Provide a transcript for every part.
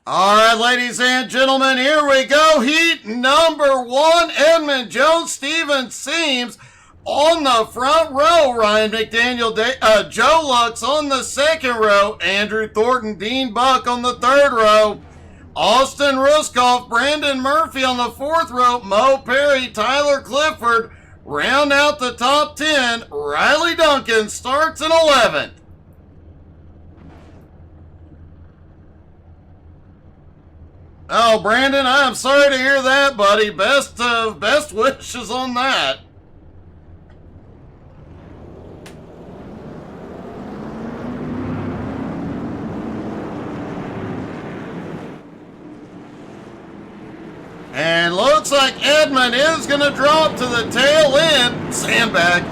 All right, ladies and gentlemen, here we go. Heat number one, Edmund Jones, Steven Seams on the front row. Ryan McDaniel, Joe Lux on the second row. Andrew Thornton, Dean Buck on the third row. Austin Ruskoff, Brandon Murphy on the fourth row. Mo Perry, Tyler Clifford round out the top 10. Riley Duncan starts in 11th. Oh, Brandon, I'm sorry to hear that, buddy. Best wishes on that. And looks like Edmund is going to drop to the tail end. Sandbag.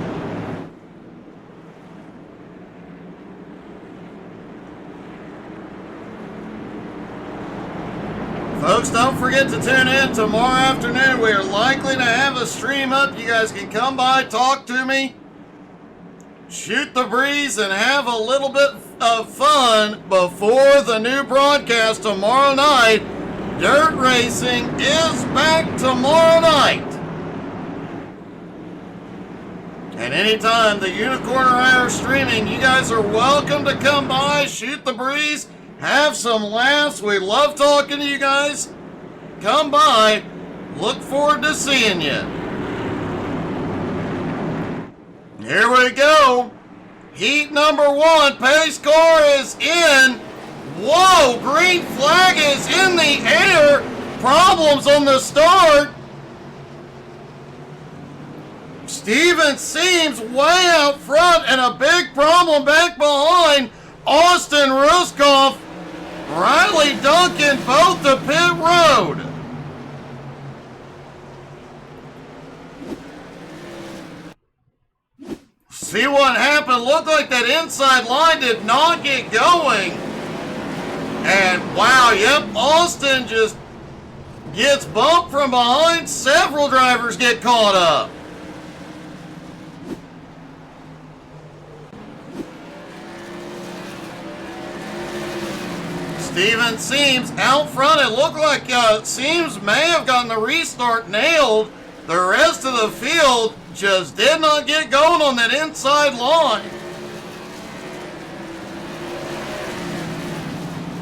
Folks, don't forget to tune in tomorrow afternoon. We are likely to have a stream up. You guys can come by, talk to me, shoot the breeze, and have a little bit of fun before the new broadcast tomorrow night. Dirt Racing is back tomorrow night. And anytime the Unicorn or I are streaming, you guys are welcome to come by, shoot the breeze, have some laughs. We love talking to you guys. Come by. Look forward to seeing you. Here we go. Heat number one. Pace car is in. Whoa, green flag is in the air. Problems on the start. Steven Seams way out front and a big problem back behind. Austin Ruskoff, Riley Duncan, both to pit road. See what happened? Looked like that inside line did not get going. And wow, yep, Austin just gets bumped from behind. Several drivers get caught up. Steven Seams out front. It looked like Seams may have gotten the restart nailed. The rest of the field just did not get going on that inside line.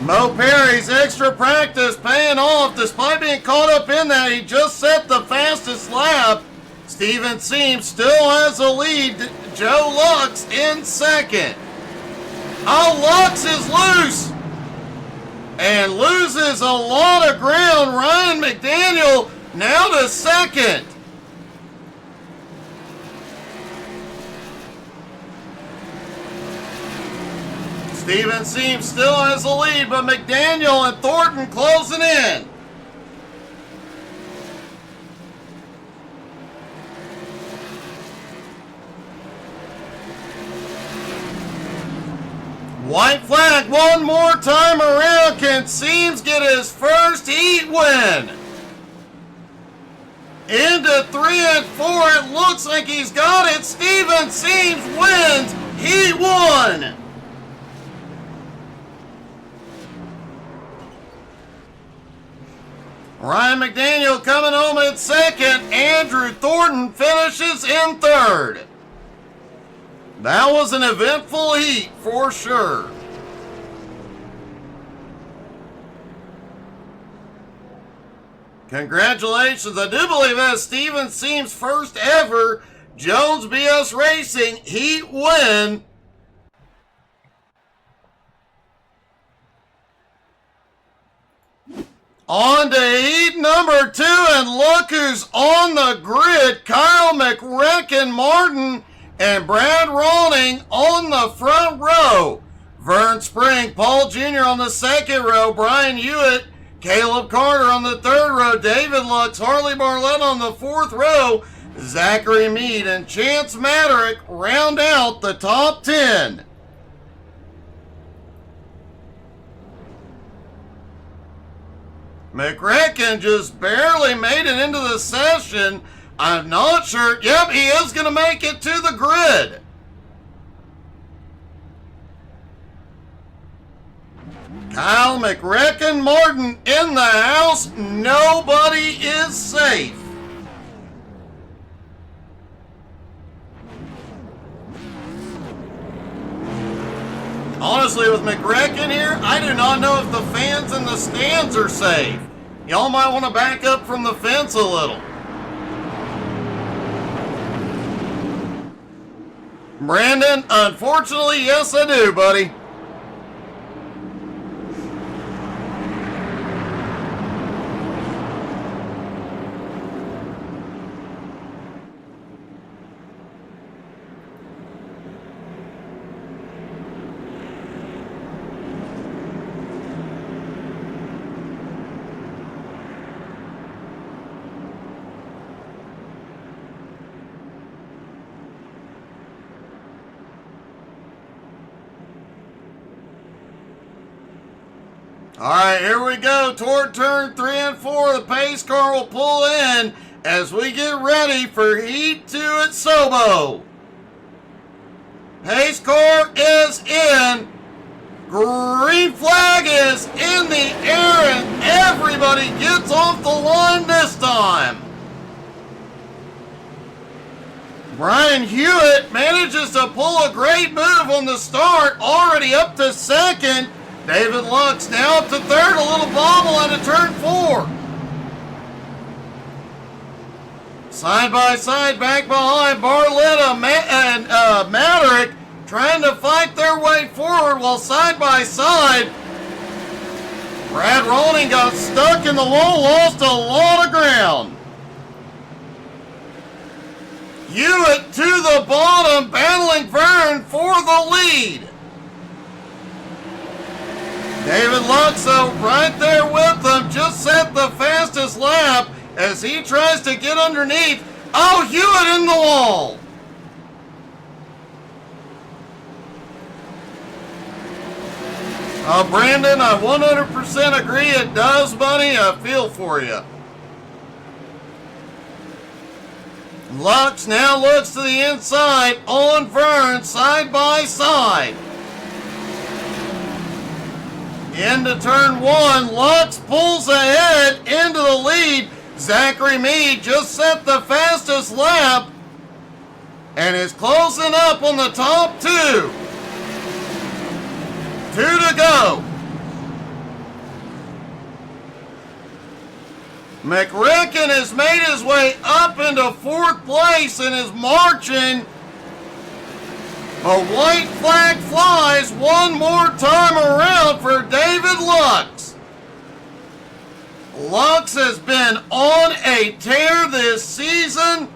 Mo Perry's extra practice paying off. Despite being caught up in that, he just set the fastest lap. Steven Seams still has a lead. Joe Lux in second. Oh, Lux is loose and loses a lot of ground. Ryan McDaniel now to second. Steven Seams still has the lead, but McDaniel and Thornton closing in. White flag one more time around. Can Seams get his first heat win? Into 3 and 4. It looks like he's got it. Steven Seams wins Heat 1. Ryan McDaniel coming home in second. Andrew Thornton finishes in third. That was an eventful heat for sure. Congratulations. I do believe that's Steven Seams' first ever Jones BS Racing heat win. On to heat number 2, and look who's on the grid. Kyle McRecken Martin and Brad Rawning on the front row. Vern Spring, Paul Jr. on the second row. Brian Hewitt, Caleb Carter on the third row. David Lux, Harley Barlett on the fourth row. Zachary Mead and Chance Maderick round out the top 10. McRecken just barely made it into the session. I'm not sure. Yep, he is going to make it to the grid. Kyle McRecken Martin in the house. Nobody is safe. Honestly, with McRecken here, I do not know if the fans in the stands are safe. Y'all might want to back up from the fence a little. Brandon, unfortunately, yes I do, buddy. All right, here we go. Toward turn 3 and 4, the pace car will pull in as we get ready for Heat 2 at Sobo. Pace car is in. Green flag is in the air, and everybody gets off the line this time. Brian Hewitt manages to pull a great move on the start, already up to second. David Lux now up to third, a little bobble into turn 4. Side by side, back behind, Barletta and Maderick trying to fight their way forward while side by side. Brad Roning got stuck in the wall, lost a lot of ground. Hewitt to the bottom, battling Vern for the lead. David Lux, though, right there with them, just set the fastest lap as he tries to get underneath. Oh, Hewitt in the wall. Brandon, I 100% agree it does, buddy. I feel for you. Lux now looks to the inside on Vern, side by side. Into turn 1, Lux pulls ahead into the lead. Zachary Meade just set the fastest lap and is closing up on the top 2. 2 to go. McRecken has made his way up into 4th place and is marching. A white flag flies one more time around for David Lux. Lux has been on a tear this season,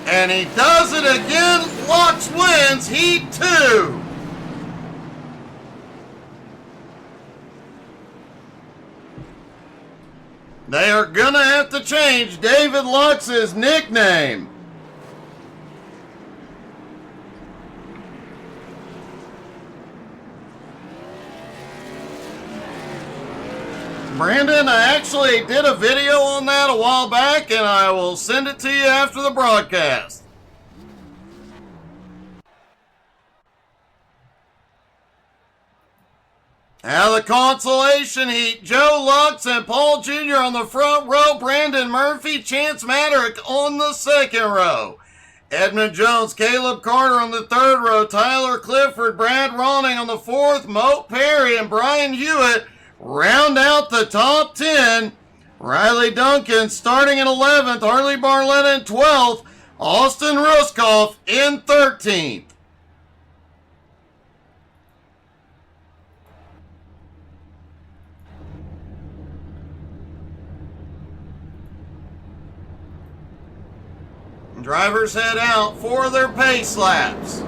and he does it again. Lux wins Heat 2. They are going to have to change David Lux's nickname. Brandon, I actually did a video on that a while back, and I will send it to you after the broadcast. Out of the consolation heat, Joe Lux and Paul Jr. on the front row, Brandon Murphy, Chance Maderick on the second row. Edmund Jones, Caleb Carter on the third row, Tyler Clifford, Brad Ronning on the fourth, Moat Perry and Brian Hewitt round out the top 10. Riley Duncan starting in 11th, Harley Barletta in 12th, Austin Ruskoff in 13th. Drivers head out for their pace laps.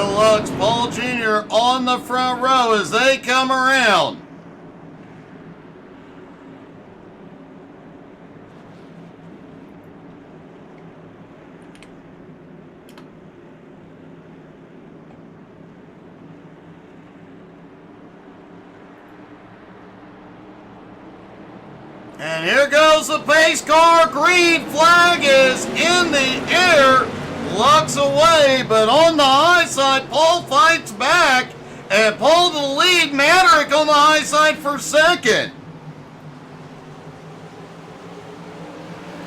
Joe Lux, Paul Jr. on the front row as they come around. And here goes the pace car. Green flag is in the air. Lux away, but on the high side, Paul fights back and Paul to the lead. Maderick on the high side for second.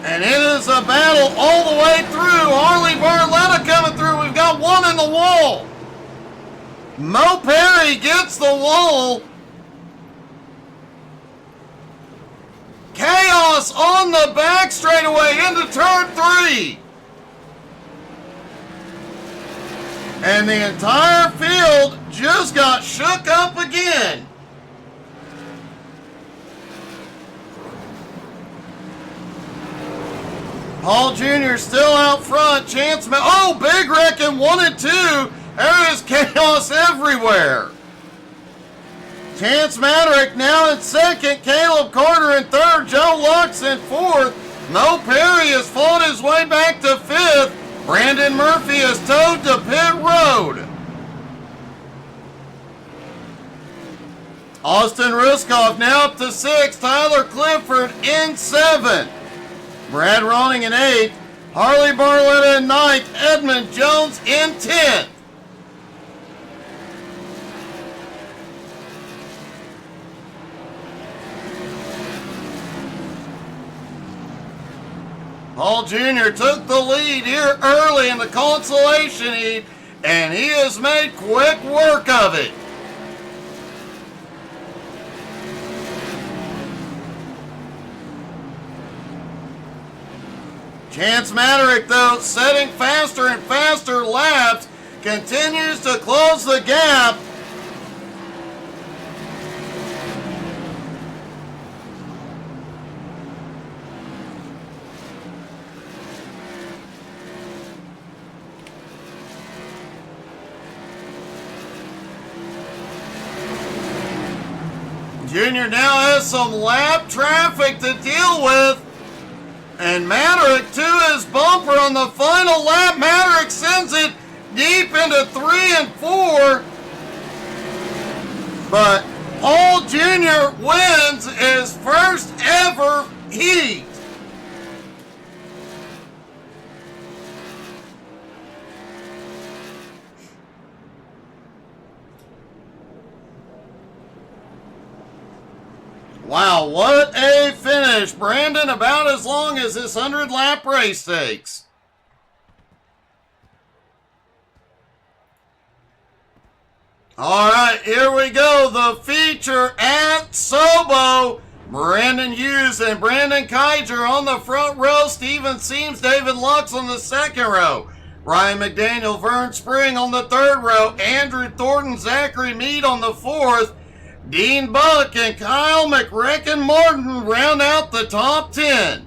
And it is a battle all the way through. Harley Barletta coming through. We've got one in the wall. Mo Perry gets the wall. Chaos on the back straightaway into turn 3. And the entire field just got shook up again. Paul Jr. still out front. Big wreck in 1 and 2. There is chaos everywhere. Chance Maderick now in second. Caleb Carter in third. Joe Lux in fourth. Mo Perry has fought his way back to fifth. Brandon Murphy is towed to pit road. Austin Ruskoff now up to 6th. Tyler Clifford in 7th. Brad Ronning in 8th. Harley Barletta in 9th. Edmund Jones in 10th. Paul Jr. took the lead here early in the consolation heat, and he has made quick work of it. Chance Maderick, though, setting faster and faster laps, continues to close the gap. Junior now has some lap traffic to deal with. And Maderick to his bumper on the final lap. Maderick sends it deep into 3 and 4. But Paul Jr. wins his first ever heat. Wow, what a finish. Brandon, about as long as this 100-lap race takes. All right, here we go. The feature at Sobo. Brandon Hughes and Brandon Keiger on the front row. Steven Seams, David Lux on the second row. Ryan McDaniel, Vern Spring on the third row. Andrew Thornton, Zachary Meade on the fourth. Dean Buck and Kyle McRecken Martin round out the top 10.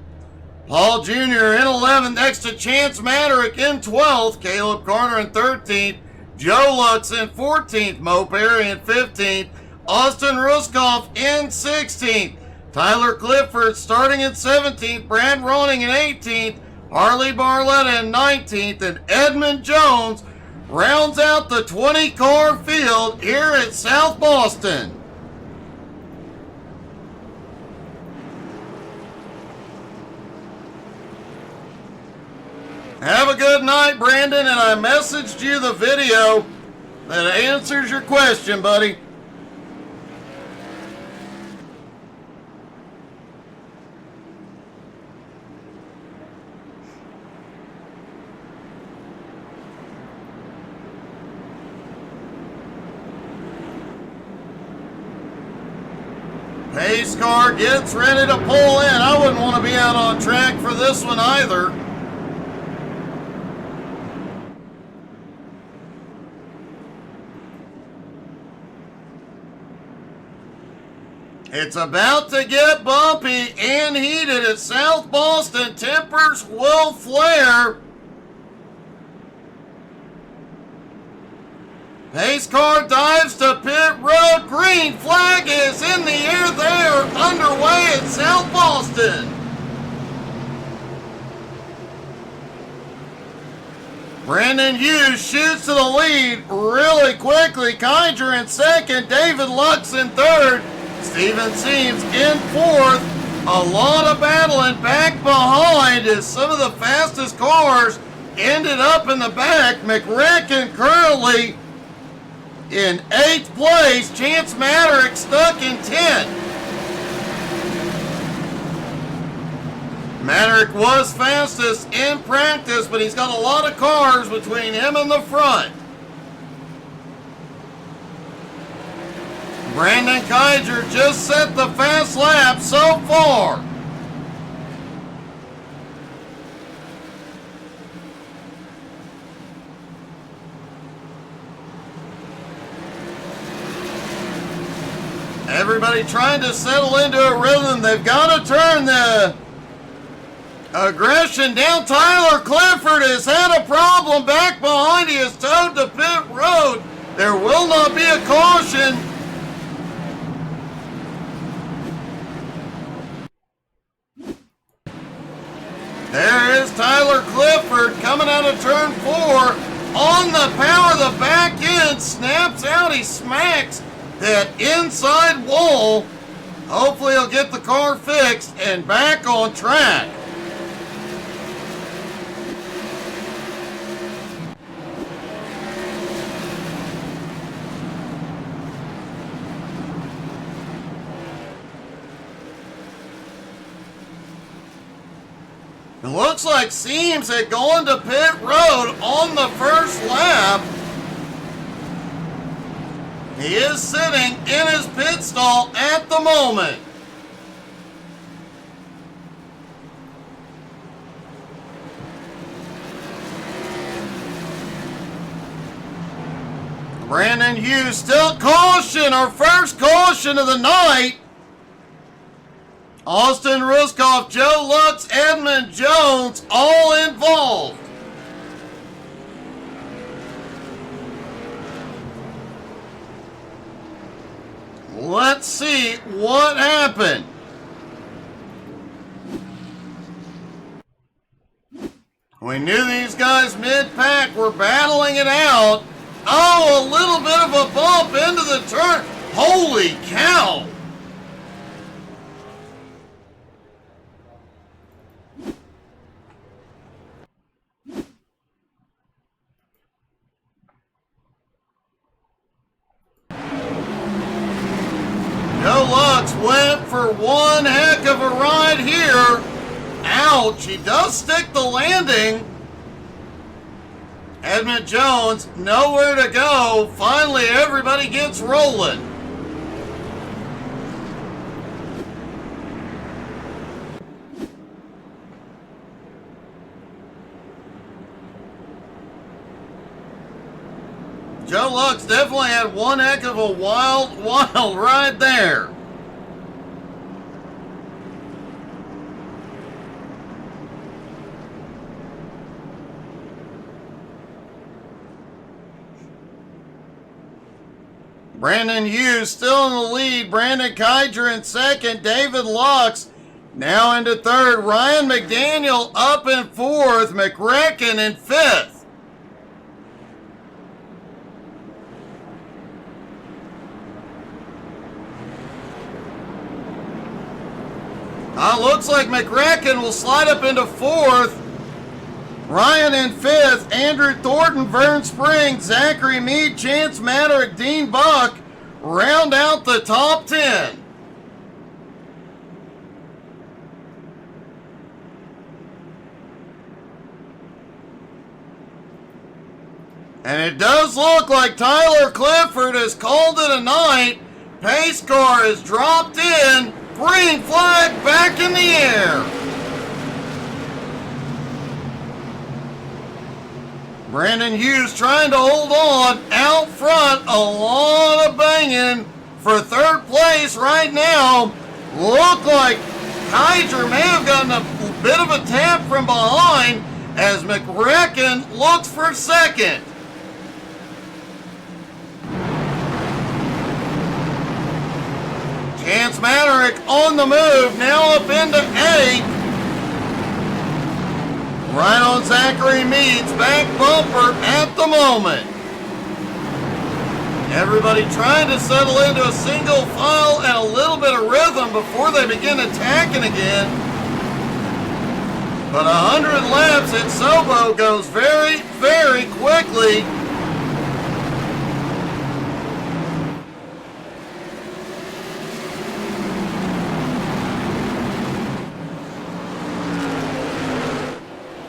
Paul Jr. in 11th next to Chance Maderick in 12th. Caleb Carter in 13th. Joe Lux in 14th. Mo Perry in 15th. Austin Ruskoff in 16th. Tyler Clifford starting in 17th. Brad Ronning in 18th. Harley Barletta in 19th. And Edmund Jones rounds out the 20-car field here at South Boston. Have a good night, Brandon, and I messaged you the video that answers your question, buddy. Pace car gets ready to pull in. I wouldn't want to be out on track for this one either. It's about to get bumpy and heated at South Boston. Tempers will flare. Pace car dives to pit road. Green flag is in the air. They are underway at South Boston. Brandon Hughes shoots to the lead really quickly. Kydra in second. David Lux in third. Steven Seams in fourth. A lot of battling back behind as some of the fastest cars ended up in the back. McRacken currently in 8th place. Chance Maddox stuck in 10th. Maddox was fastest in practice, but he's got a lot of cars between him and the front. Brandon Kydra just set the fast lap so far. Everybody trying to settle into a rhythm. They've got to turn the aggression down. Tyler Clifford has had a problem back behind. He is towed to pit road. There will not be a caution. There is Tyler Clifford coming out of turn 4 on the power. The back end snaps out. He smacks that inside wall. Hopefully he'll get the car fixed and back on track. It looks like Seams had gone to pit road on the first lap. He is sitting in his pit stall at the moment. Brandon Hughes still caution, our first caution of the night. Austin Ruskoff, Joe Lux, Edmund Jones, all involved. Let's see what happened. We knew these guys mid-pack were battling it out. Oh, a little bit of a bump into the turn. Holy cow. Joe Lux went for one heck of a ride here. Ouch, he does stick the landing. Edmund Jones, nowhere to go. Finally, everybody gets rolling. Joe Lux definitely had one heck of a wild ride there. Brandon Hughes still in the lead. Brandon Kydra in second. David Lux now into third. Ryan McDaniel up in fourth. McRacken in fifth. Looks like McRacken will slide up into fourth. Ryan in fifth. Andrew Thornton, Vern Springs, Zachary Meade, Chance Maddox, Dean Buck round out the top 10. And it does look like Tyler Clifford has called it a night. Pace car has dropped in. Green flag back in the air. Brandon Hughes trying to hold on out front. A lot of banging for third place right now. Look like Kydra may have gotten a bit of a tap from behind as McRacken looks for second. Chance Maverick on the move, now up into 8th. Right on Zachary Mead's back bumper at the moment. Everybody trying to settle into a single file and a little bit of rhythm before they begin attacking again. But 100 laps at Sobo goes very, very quickly.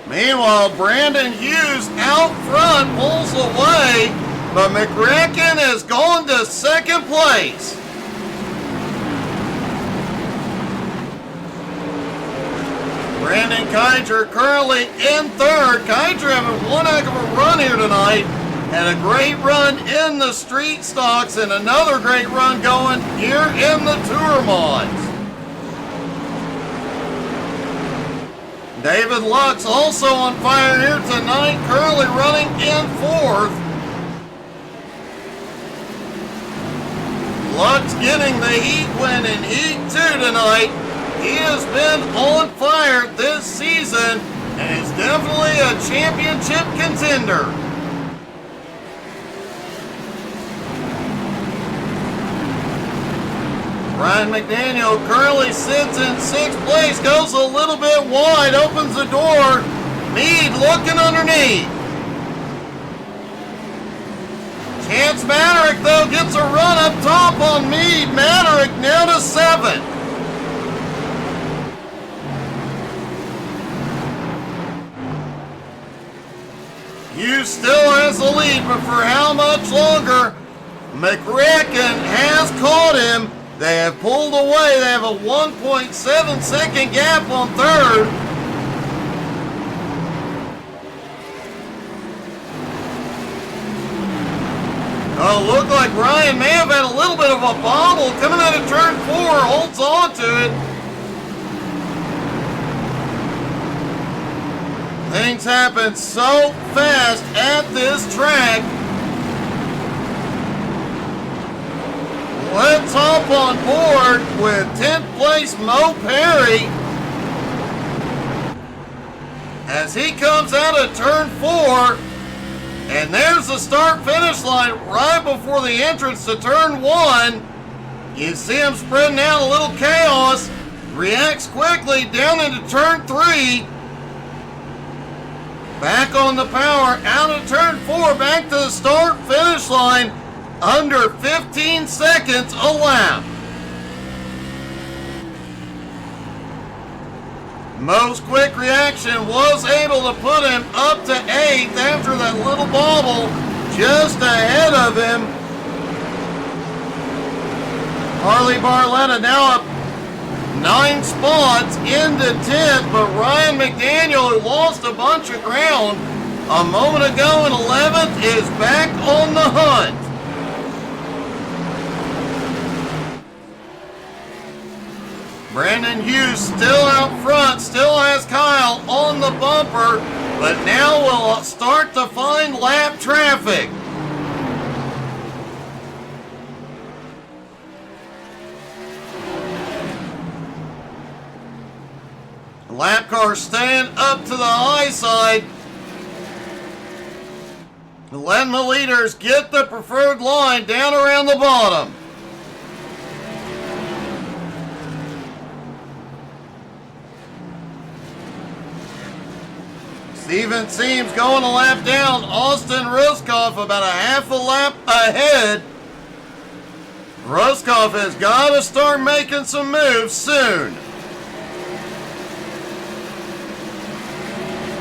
Meanwhile, Brandon Hughes out front pulls away, but McRacken has gone to second place. Brandon Keiger currently in third. Keiger having one heck of a run here tonight. Had a great run in the street stocks and another great run going here in the Tour Mods. David Lux also on fire here tonight, currently running in fourth. Lux getting the heat win in Heat 2 tonight. He has been on fire this season and is definitely a championship contender. Ryan McDaniel currently sits in 6th place, goes a little bit wide, opens the door. Mead looking underneath. Chance Maverick, though, gets a run up top on Mead. Maverick now to 7th. Hughes still has the lead, but for how much longer? McRacken has caught him. They have pulled away. They have a 1.7 second gap on third. Oh, looked like Ryan may have had a little bit of a bobble coming out of turn 4. Holds on to it. Things happen so fast at this track. Let's hop on board with 10th place Mo Perry as he comes out of turn 4. And there's the start-finish line right before the entrance to turn 1. You see him spreading out a little chaos. Reacts quickly down into turn 3. Back on the power, out of turn 4, back to the start-finish line. Under 15 seconds a lap. Mo's quick reaction was able to put him up to 8th after that little bobble just ahead of him. Harley Barletta now up 9 spots into 10th, but Ryan McDaniel, who lost a bunch of ground a moment ago in 11th, is back on the hunt. Brandon Hughes still out front, still has Kyle on the bumper, but now we'll start to find lap traffic. Lap car staying up to the high side. Letting the leaders get the preferred line down around the bottom. Steven Seams going a lap down. Austin Ruskoff about a half a lap ahead. Ruskoff has got to start making some moves soon.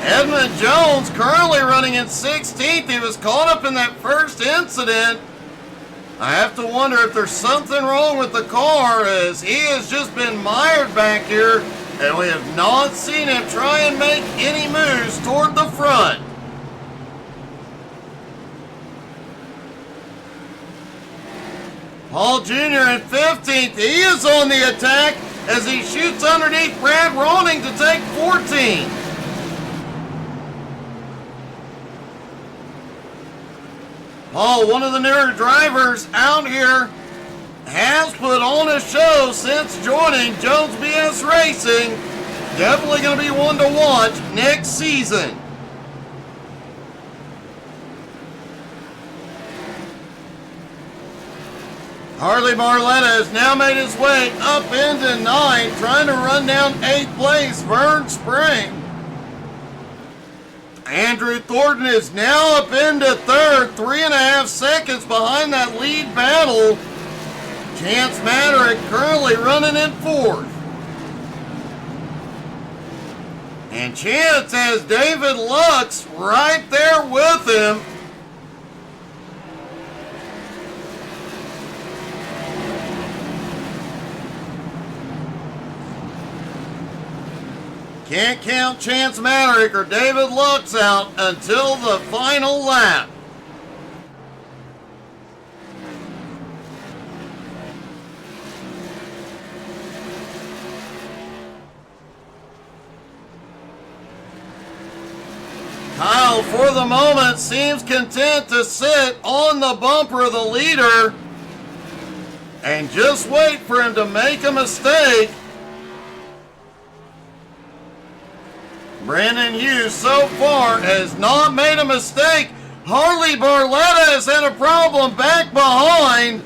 Edmund Jones currently running in 16th. He was caught up in that first incident. I have to wonder if there's something wrong with the car, as he has just been mired back here, and we have not seen him try and make any moves toward the front. Paul Jr. in 15th. He is on the attack as he shoots underneath Brad Ronning to take 14th. Paul, one of the newer drivers out here has put on a show since joining Jones BS Racing. Definitely going to be one to watch next season. Harley Barletta has now made his way up into 9th, trying to run down 8th place, Vern Spring. Andrew Thornton is now up into 3rd, 3.5 seconds behind that lead battle. Chance Maderick currently running in 4th. And Chance has David Lux right there with him. Can't count Chance Maderick or David Lux out until the final lap. Kyle, for the moment, seems content to sit on the bumper of the leader and just wait for him to make a mistake. Brandon Hughes so far has not made a mistake. Harley Barletta has had a problem back behind.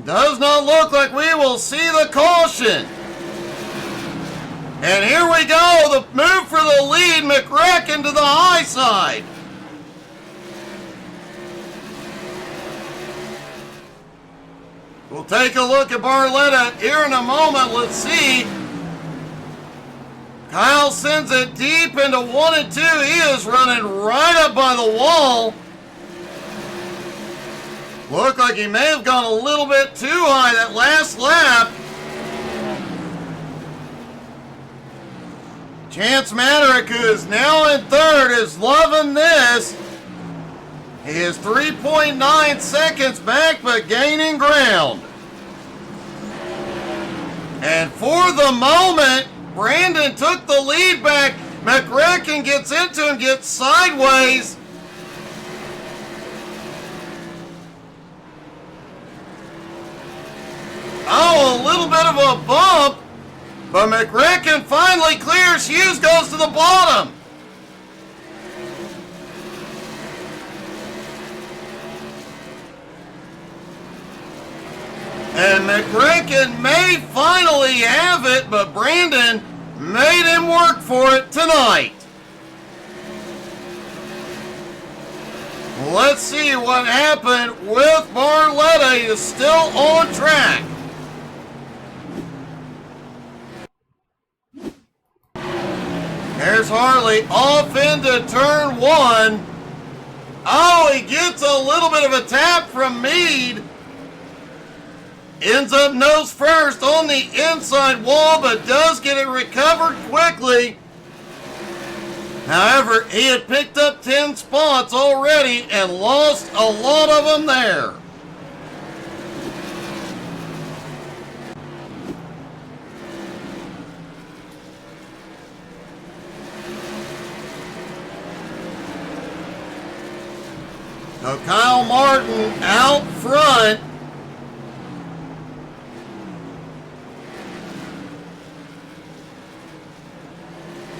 Does not look like we will see the caution. And here we go, the move for the lead, McCracken to the high side. We'll take a look at Barletta here in a moment. Let's see. Kyle sends it deep into 1 and 2. He is running right up by the wall. Looked like he may have gone a little bit too high that last lap. Chance Maderick, who is now in 3rd, is loving this. He is 3.9 seconds back, but gaining ground. And for the moment, Brandon took the lead back. McCracken gets into him, gets sideways. Oh, a little bit of a bump. But McCracken finally clears. Hughes goes to the bottom. And McCracken may finally have it, but Brandon made him work for it tonight. Let's see what happened with Barletta. He is still on track. There's Harley off into turn 1. Oh, he gets a little bit of a tap from Meade. Ends up nose first on the inside wall, but does get it recovered quickly. However, he had picked up 10 spots already and lost a lot of them there. So Kyle Martin out front.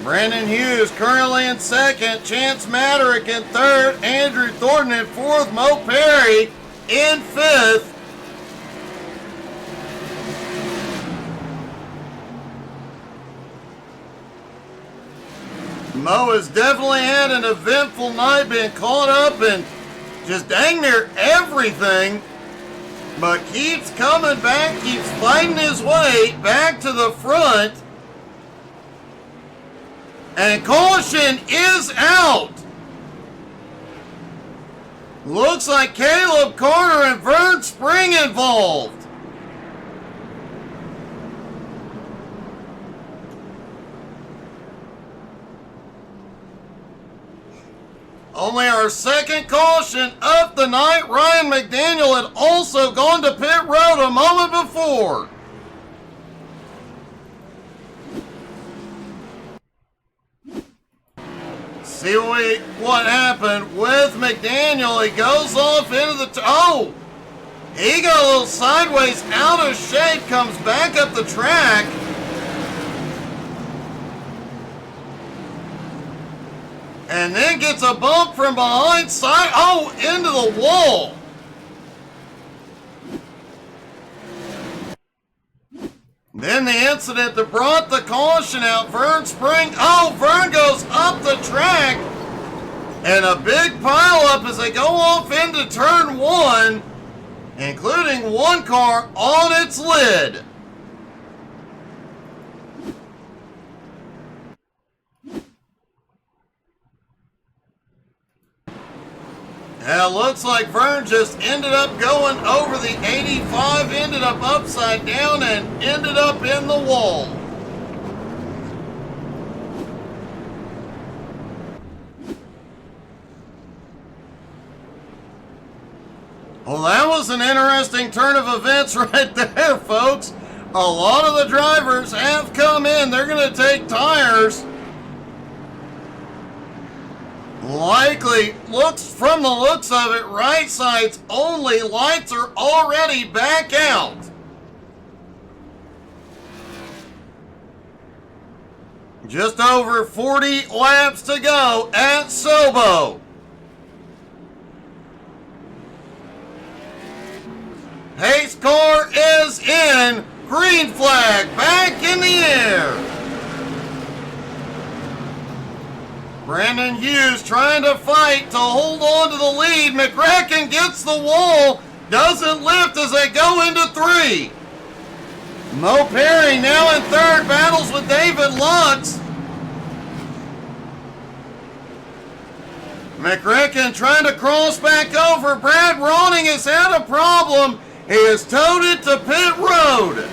Brandon Hughes currently in 2nd, Chance Maderick in 3rd, Andrew Thornton in 4th, Mo Perry in 5th. Mo has definitely had an eventful night, being caught up in just dang near everything, but keeps coming back, keeps fighting his way back to the front. And caution is out. Looks like Caleb Carter and Vern Spring involved. Only our 2nd caution of the night. Ryan McDaniel had also gone to pit road a moment before. See what happened with McDaniel. He goes off into the... Oh! He got a little sideways, out of shape, comes back up the track. And then gets a bump from behind side. Oh, into the wall. Then the incident that brought the caution out, Vern Spring. Oh, Vern goes up the track. And a big pileup as they go off into turn one, including one car on its lid. It looks like Vern just ended up going over the 85, ended up upside down, and ended up in the wall. Well, that was an interesting turn of events right there, folks. A lot of the drivers have come in. They're going to take tires. Likely, from the looks of it, right sides only. Lights are already back out. Just over 40 laps to go at Sobo. Pace car is in. Green flag back in the air. Brandon Hughes trying to fight to hold on to the lead. McCracken gets the wall. Doesn't lift as they go into three. Mo Perry now in third. Battles with David Lux. McCracken trying to cross back over. Brad Ronning has had a problem. He has towed it to pit road.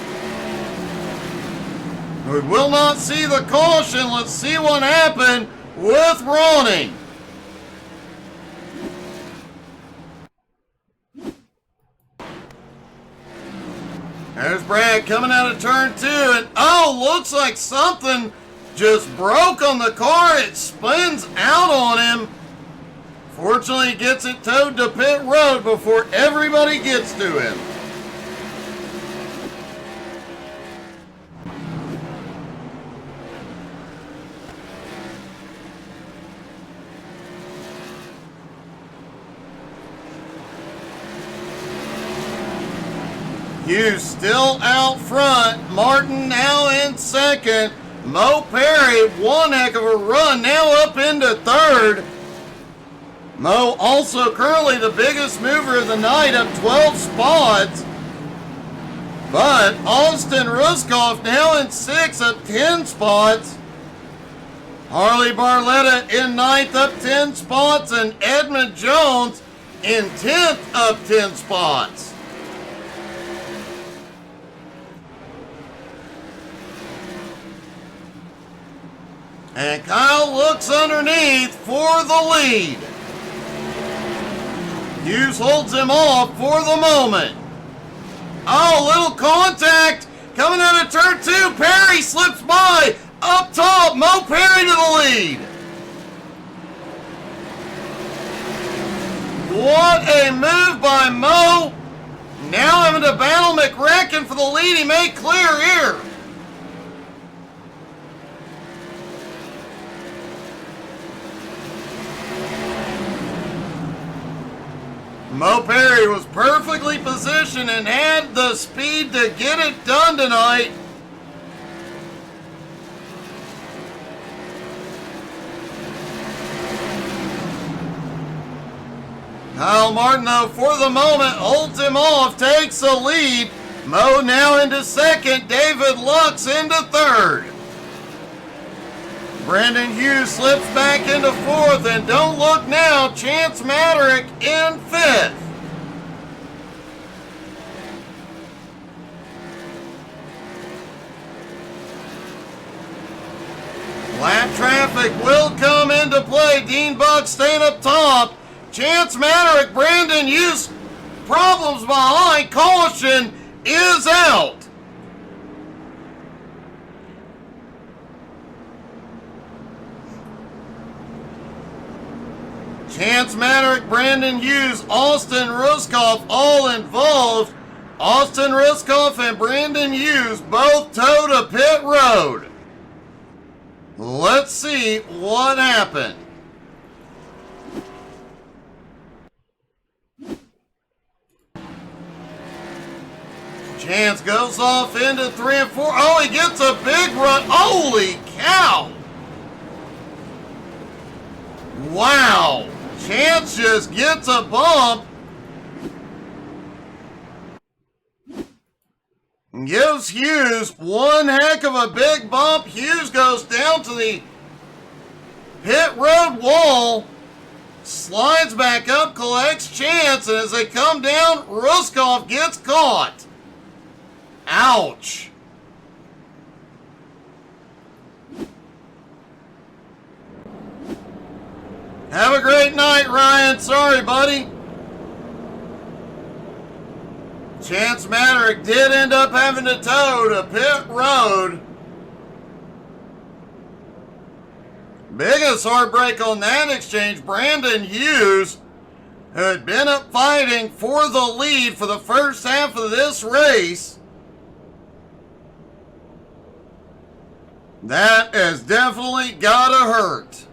We will not see the caution. Let's see what happened with Ronning. There's Brad coming out of turn two, and oh, looks like something just broke on the car. It spins out on him. Fortunately, he gets it towed to pit road before everybody gets to him. Hughes still out front. Martin now in second. Mo Perry, one heck of a run, now up into third. Mo also currently the biggest mover of the night, up 12 spots. But Austin Ruskoff now in sixth, up 10 spots. Harley Barletta in ninth, up 10 spots. And Edmund Jones in 10th, up 10 spots. And Kyle looks underneath for the lead. Hughes holds him off for the moment. Oh, little contact coming out of turn two. Perry slips by. Up top, Mo Perry to the lead. What a move by Mo. Now having to battle McCracken for the lead. He may clear here. Mo Perry was perfectly positioned and had the speed to get it done tonight. Kyle Martin, though, for the moment, holds him off, takes the lead. Mo now into second, David Lux into third. Brandon Hughes slips back into fourth, and don't look now, Chance Maderick in fifth. Lap traffic will come into play. Dean Buck staying up top. Chance Maderick, Brandon Hughes, problems behind. Caution is out. Chance Maddock, Brandon Hughes, Austin Ruskoff all involved. Austin Ruskoff and Brandon Hughes both towed a pit road. Let's see what happened. Chance goes off into 3 and 4. Oh, he gets a big run. Holy cow! Wow! Chance just gets a bump. Gives Hughes one heck of a big bump. Hughes goes down to the pit road wall. Slides back up, collects Chance, and as they come down, Ruskoff gets caught. Ouch. Have a great night, Ryan. Sorry, buddy. Chance Maddock did end up having to tow to pit road. Biggest heartbreak on that exchange, Brandon Hughes, who had been up fighting for the lead for the first half of this race. That has definitely gotta hurt.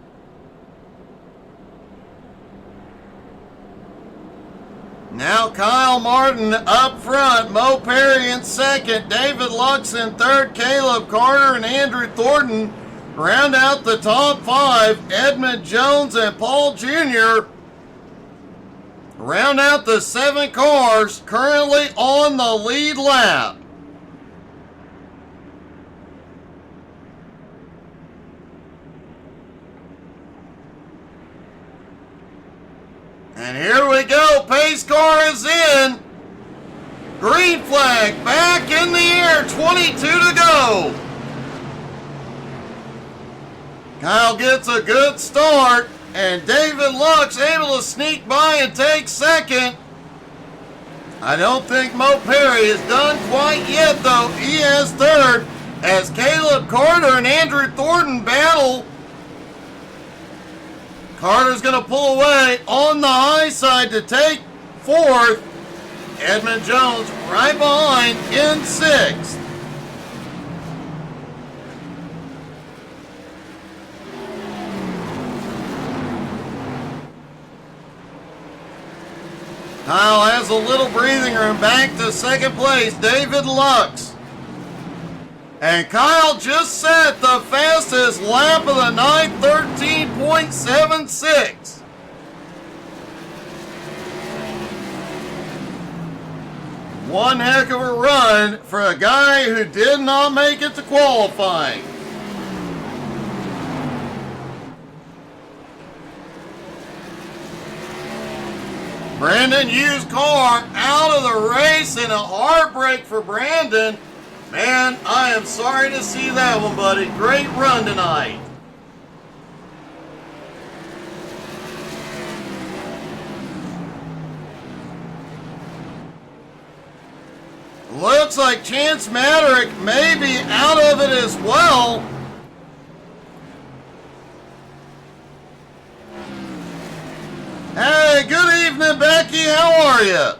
Now Kyle Martin up front, Mo Perry in second, David Lux in third, Caleb Carter and Andrew Thornton round out the top 5. Edmund Jones and Paul Jr. round out the 7 cars currently on the lead lap. And here we go, pace car is in. Green flag back in the air, 22 to go. Kyle gets a good start, and David Lux able to sneak by and take second. I don't think Mo Perry is done quite yet, though. He has third as Caleb Carter and Andrew Thornton battle. Carter's going to pull away on the high side to take fourth. Edmund Jones right behind in 6th. Kyle has a little breathing room. Back to second place, David Lux. And Kyle just set the fastest lap of the night, 13.76. One heck of a run for a guy who did not make it to qualifying. Brandon Hughes' car out of the race and a heartbreak for Brandon. Man, I am sorry to see that one, buddy. Great run tonight. Looks like Chance Maddock may be out of it as well. Hey, good evening, Becky. How are you?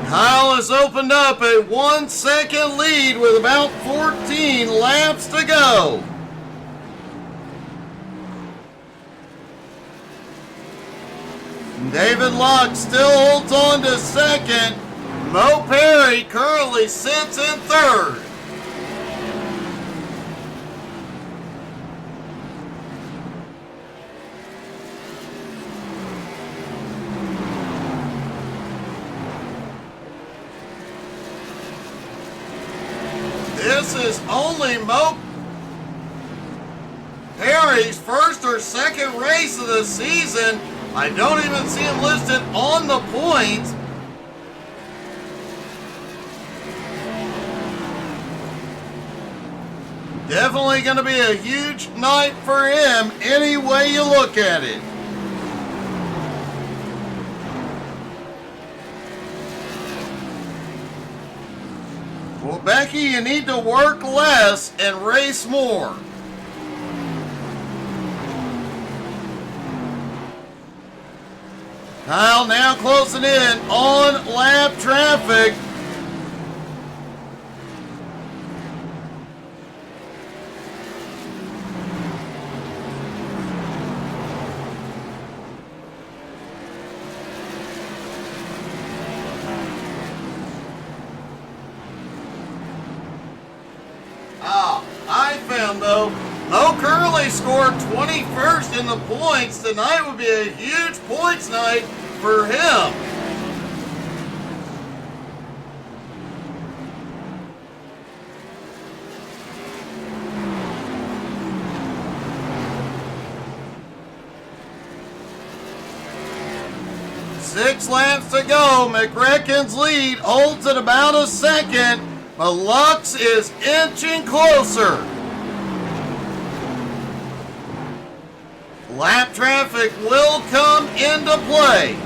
Kyle has opened up a 1-second lead with about 14 laps to go. David Locke still holds on to second. Mo Perry currently sits in third. This is only Mo Perry's first or second race of the season. I don't even see him listed on the points. Definitely going to be a huge night for him any way you look at it. Well, Becky, you need to work less and race more. Kyle now closing in on lap traffic. I found though, Mo Curley scored 21st in the points. Tonight would be a huge points night for him. Six laps to go. McReckon's lead holds at about a second, but Lux is inching closer. Lap traffic will come into play.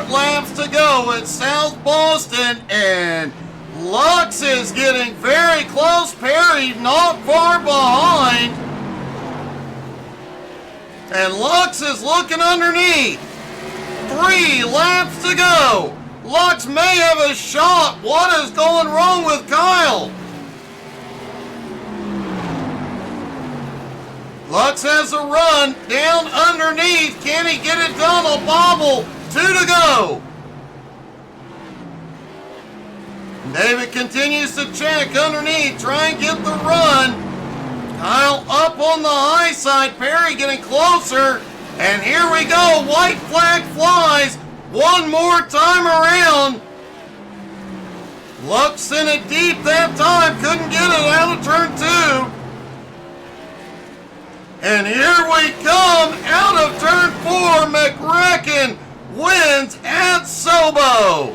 Laps to go at South Boston, and Lux is getting very close. Perry not far behind, and Lux is looking underneath. 3 laps to go. Lux may have a shot. What is going wrong with Kyle? Lux has a run down underneath. Can he get it done? A bobble. 2 to go. David continues to check underneath, try and get the run. Kyle up on the high side. Perry getting closer. And here we go. White flag flies. One more time around. Lux sent it deep that time. Couldn't get it out of turn 2. And here we come out of turn 4. McRecken wins at Sobo.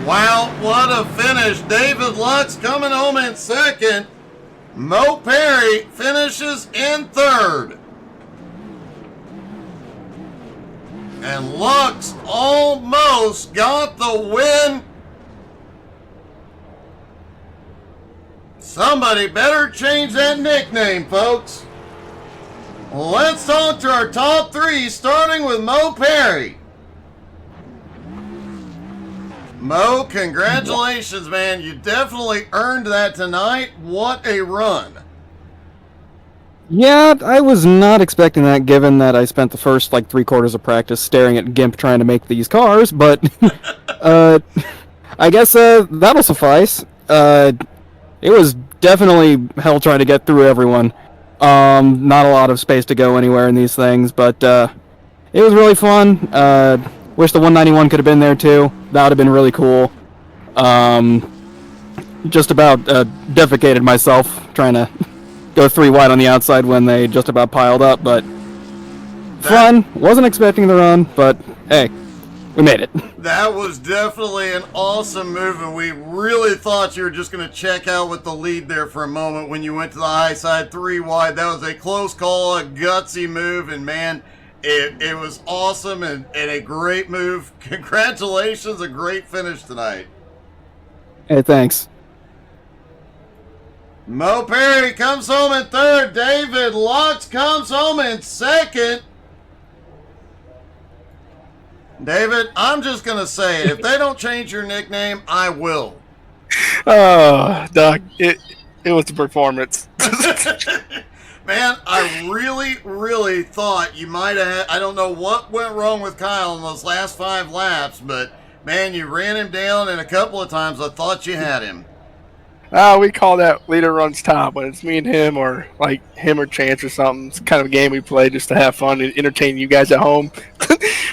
Wow, what a finish. David Lux coming home in second. Mo Perry finishes in third. And Lux almost got the win. Somebody better change that nickname, folks. Let's talk to our top 3, starting with Mo Perry. Mo, congratulations, man. You definitely earned that tonight. What a run. Yeah, I was not expecting that, given that I spent the first, 3 quarters of practice staring at GIMP trying to make these cars, but I guess that'll suffice. It was definitely hell trying to get through everyone. Not a lot of space to go anywhere in these things, but it was really fun. Wish the 191 could have been there too. That would have been really cool. Just about defecated myself trying to go 3 wide on the outside when they just about piled up, but fun. Wasn't expecting the run, but hey, we made it. That was definitely an awesome move, and we really thought you were just going to check out with the lead there for a moment when you went to the high side 3 wide. That was a close call, a gutsy move, and man, it was awesome and a great move. Congratulations, a great finish tonight. Hey, thanks. Mo Perry comes home in third. David Lux comes home in second. David, I'm just going to say it. If they don't change your nickname, I will. Oh, Doc, it was the performance. Man, I really thought you might have had, I don't know what went wrong with Kyle in those last 5 laps, but man, you ran him down, and a couple of times I thought you had him. We call that leader runs top when it's me and him, or him or Chance or something. It's kind of a game we play just to have fun and entertain you guys at home.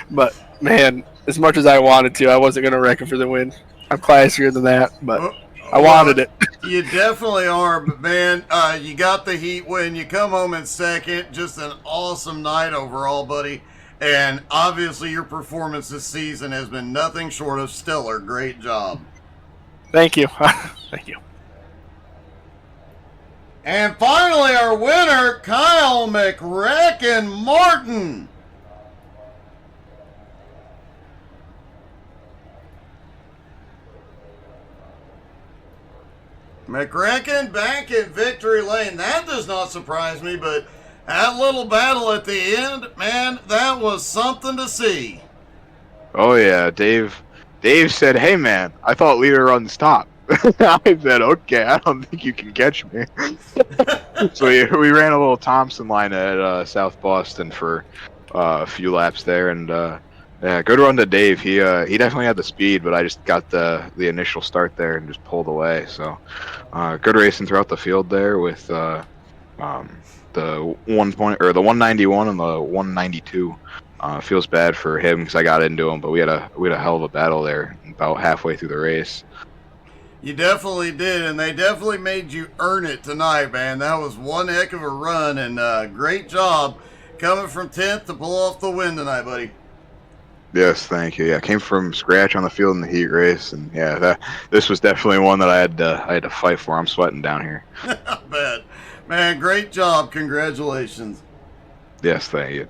But man, as much as I wanted to, I wasn't going to wreck it for the win. I'm classier than that, but I wanted it. You definitely are, but man, you got the heat win. You come home in second. Just an awesome night overall, buddy. And obviously your performance this season has been nothing short of stellar. Great job. Thank you. Thank you. And finally, our winner, Kyle McRacken Martin. McRacken back in victory lane. That does not surprise me, but that little battle at the end, man, that was something to see. Oh yeah, Dave said, "Hey man, I thought leader runs top." I said, "Okay, I don't think you can catch me." So we ran a little Thompson line at South Boston for a few laps there, and yeah, good run to Dave. He definitely had the speed, but I just got the initial start there and just pulled away. So good racing throughout the field there with the 1 191 and the 192. Feels bad for him because I got into him, but we had a hell of a battle there about halfway through the race. You definitely did, and they definitely made you earn it tonight, man. That was one heck of a run, and great job coming from 10th to pull off the win tonight, buddy. Yes, thank you. Yeah, came from scratch on the field in the heat race, and yeah, this was definitely one that I had to fight for. I'm sweating down here. I bet. Man, great job. Congratulations. Yes, thank you.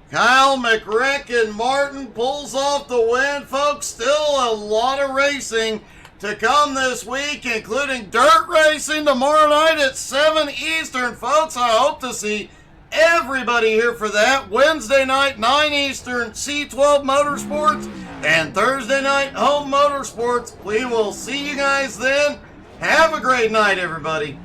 Kyle McRacken Martin pulls off the win, folks. Still a lot of racing to come this week, including dirt racing tomorrow night at 7 Eastern, folks. I hope to see everybody here for that. Wednesday night, 9 Eastern, C12 Motorsports, and Thursday night, Home Motorsports. We will see you guys then. Have a great night, everybody.